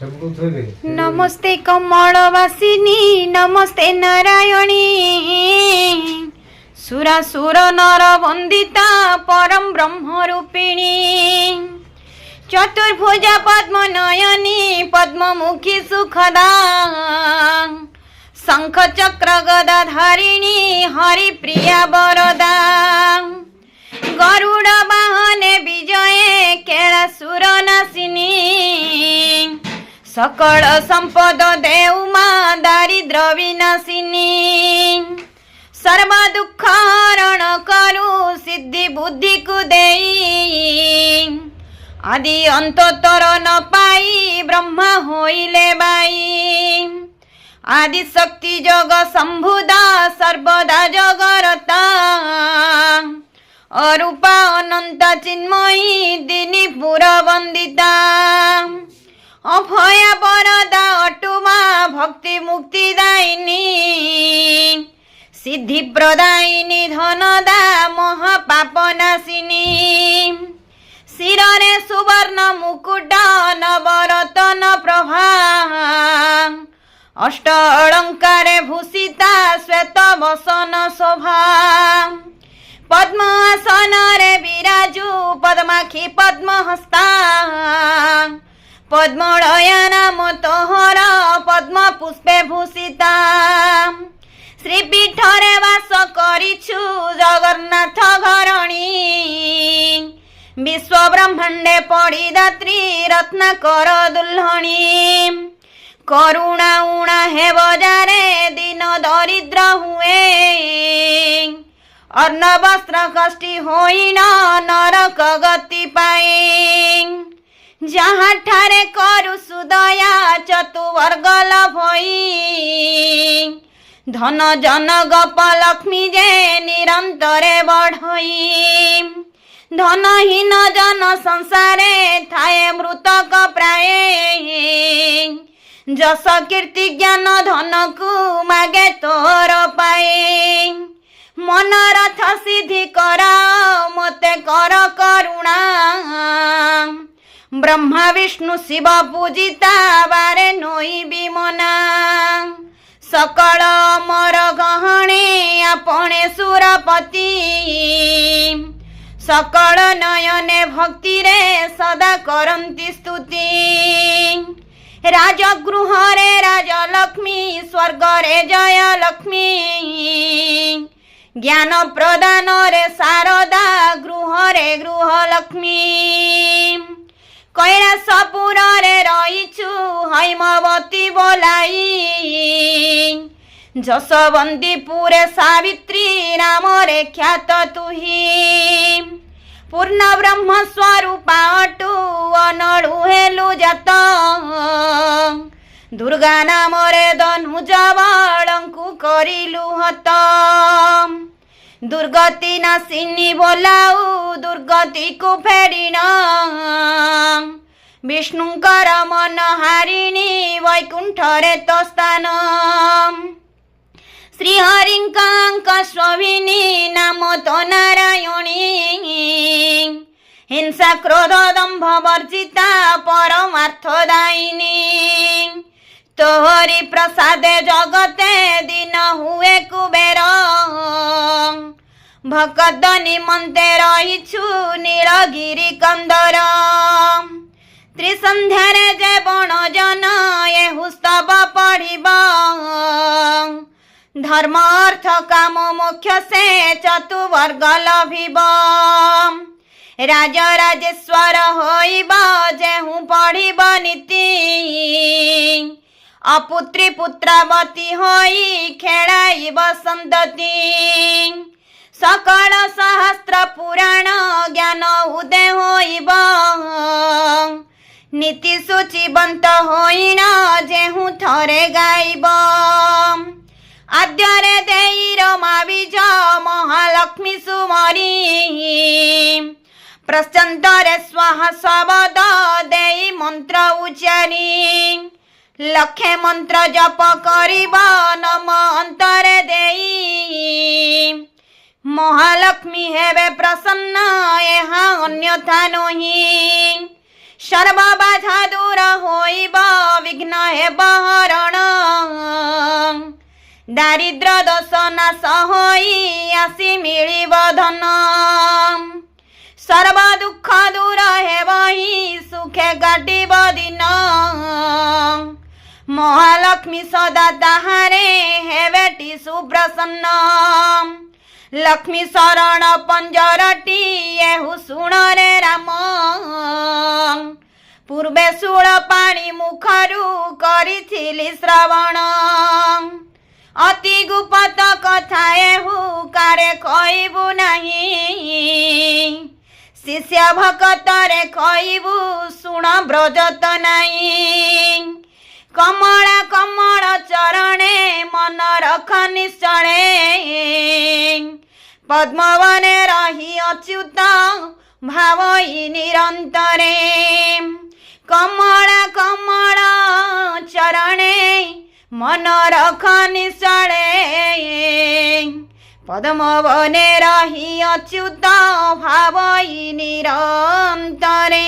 नमस्ते कमलवासिनी नमस्ते नारायणी सुरासुर नर वंदिता परम ब्रह्म रूपिणी चतुर्भुजा पद्मनयनी पद्ममुखी सुखदा शंख चक्र गदा धारिणी हरिप्रिया वरदा गरुड़ वाहने विजये कैलासुर नासिनी सकल संपद देउमा दारिद्र विनाशिनी सर्व दुख हरण करु सिद्धि बुद्धि को देई आदि अंत तर न पाई ब्रह्मा होइले बाई आदि शक्ति जग संभुदा सर्वदा जगरता अरूपा अनंत चिन्मयी दिनी पुरा वंदिता अभया वरदा अटुमा भक्ति मुक्ति दायिनी सिद्धि प्रदायिनी धनदा महापाप नाशिनी शिरे सुवर्ण मुकुट नवरतन प्रभा अष्ट अलंकारे भूषिता श्वेत वसन शोभा पद्मासन रे विराजु पद्माखी पद्महस्ता पद्मलया नाम तोहर पद्म पुष्पे भूषिता श्रीपीठरे वास करिछु जगन्नाथ घरणी विश्व ब्रह्मांडे पड़िदात्री रत्नाकर दुल्हणी करुणा उणा हे बजारे दिन दरिद्र हुए अन्न वस्त्र कष्टी होइण नरक गति पाए जहाँ ठारे करु सुदया चतुवर्ग लभई धन जन गप लक्ष्मी जे निरंतरे बढ़ई धनहीन जन संसारे थाए मृतक प्राय जस कीर्ति ज्ञान धन को मागे तोर पाए मन रथ सिद्धि करा मते कर करुणा ब्रह्मा विष्णु शिव पूजिता बारे नोई विमना सकल अमर गहणे आपणे सुरपति सकल नयने भक्ति रे सदा करंती स्तुति राजगृह रे राजलक्ष्मी स्वर्ग रे जय लक्ष्मी ज्ञान प्रदान रे शारदा गृह रे गृह लक्ष्मी कैलासपुर रे रहीछु हैमवती बोलाई जशवंतीपुरे सावित्री नाम रे ख्यात तुही पूर्ण ब्रह्म स्वरूपा अटु अनड़ु हेलु जात दुर्गा नाम रे धनुज बाळंकु करिलु हत दुर्गति नाशिनी बोलाऊ दुर्गति को फेरिण विष्णुकर मन हारिणी वैकुंठ रे तो स्थान श्रीहरिंकांक स्वामिनी नाम तो नारायणी हिंसा क्रोध दंभ वर्जिता परमार्थदायिनी तोहरी प्रसादे जगते दिन हुए कुबेर भक्त निमंते रहीछु नीलगिरी कंदर त्रिसंध्यारे जे बण जन ये हुस्तव पढ़िब धर्म अर्थ काम मोक्ष से चतुवर्ग लभिब राजराजेश्वर होइब जेहु पढ़िब नीति अपुत्री पुत्रवती होई खेलाइब संतति सकल सहस्त्र पुराण ज्ञान उदय होइब नीति सूचीबंत होइण जेहु थरे गाइब आद्यरे देई रमा बीज महालक्ष्मी सुमरी प्रश्चंतरे स्वाहा शब्द देई मंत्र उच्चारी लक्षे मंत्र जप करिब नम अंतरे देई महालक्ष्मी हेबे प्रसन्न यहाँ अन्यथा नहीं सर्व बाधा दूर होइब विघ्न हेब हरण दारिद्र दोष नाश होई आसी मिलिब धन सर्व दुख दूर हेबहि सुखे काटिब दिन महालक्ष्मी सदा ताहारे हेबेटी सुप्रसन्न लक्ष्मी शरण पंजरटी एहु शुण रे राम पूर्वे शूल पाणी मुखरू करिथिली श्रवण अति गुप्त कथा एहु कारे कहबू नहीं शिष्य भक्त रे कहबू शुण ब्रजत नहीं कमला कमल चरणे मन रख निश्चले पद्मवने रही अच्युत भावई निरंतरे कमला कमल चरणे मन रख निश्चले पद्मवने रही अच्युत भावई निरंतरे।